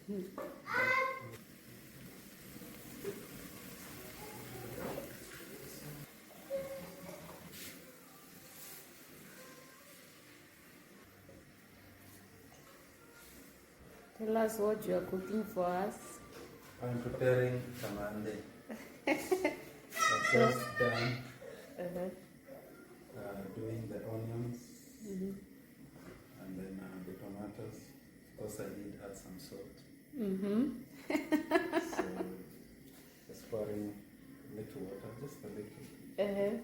Tell us what you are cooking for us. I'm preparing tamande. I've just done doing the onions and then the tomatoes. Of course, I did add some salt. So just pouring a little water, just a little. And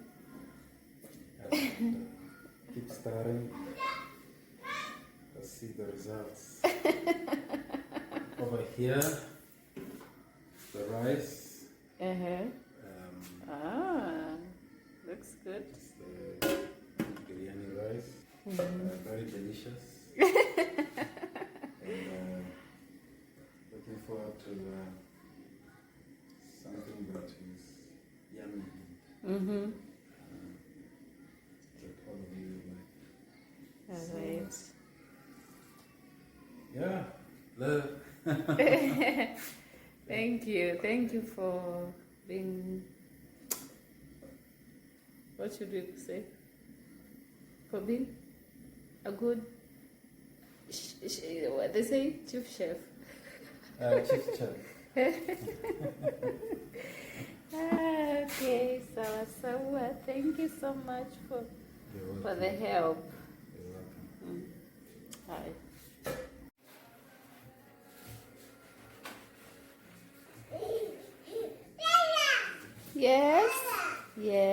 keep stirring. Let's see the results. Over here, the rice. Looks good. It's the biryani rice. Very delicious. And looking forward to something that is yummy. That all of you like. Alright. Yeah. Love. Thank you for being, what should we say, for being a good what they say, chief chef. Chief chef. Okay, so thank you so much for the help. You're welcome. Hi. Yes. Yes.